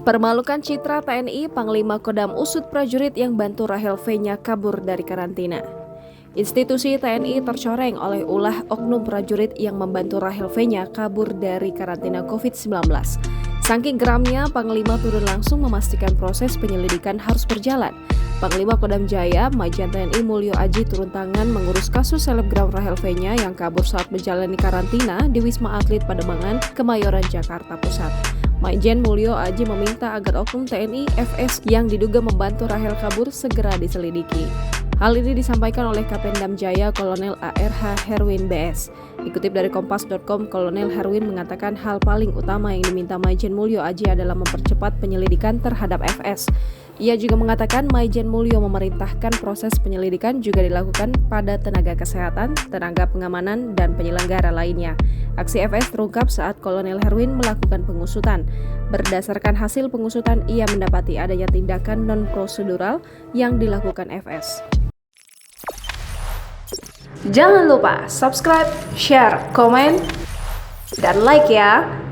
Permalukan citra TNI, Panglima Kodam usut prajurit yang bantu Rahel V-nya kabur dari karantina. Institusi TNI tercoreng oleh ulah oknum prajurit yang membantu Rahel V-nya kabur dari karantina COVID-19. Saking geramnya, Panglima turun langsung memastikan proses penyelidikan harus berjalan. Panglima Kodam Jaya, Majen TNI Mulyo Aji turun tangan mengurus kasus selebgram Rahel V-nya yang kabur saat menjalani karantina di Wisma Atlet Pademangan, Kemayoran, Jakarta Pusat. Majen Mulyo Aji meminta agar oknum TNI FS yang diduga membantu Rahel kabur segera diselidiki. Hal ini disampaikan oleh Kapendam Jaya Kolonel ARH Herwin BS. Dikutip dari Kompas.com, Kolonel Herwin mengatakan hal paling utama yang diminta Majen Mulyo Aji adalah mempercepat penyelidikan terhadap FS. Ia juga mengatakan Majen Mulyo memerintahkan proses penyelidikan juga dilakukan pada tenaga kesehatan, tenaga pengamanan, dan penyelenggara lainnya. Aksi FS terungkap saat Kolonel Herwin melakukan pengusutan. Berdasarkan hasil pengusutan, ia mendapati adanya tindakan non-prosedural yang dilakukan FS. Jangan lupa subscribe, share, komen, dan like ya!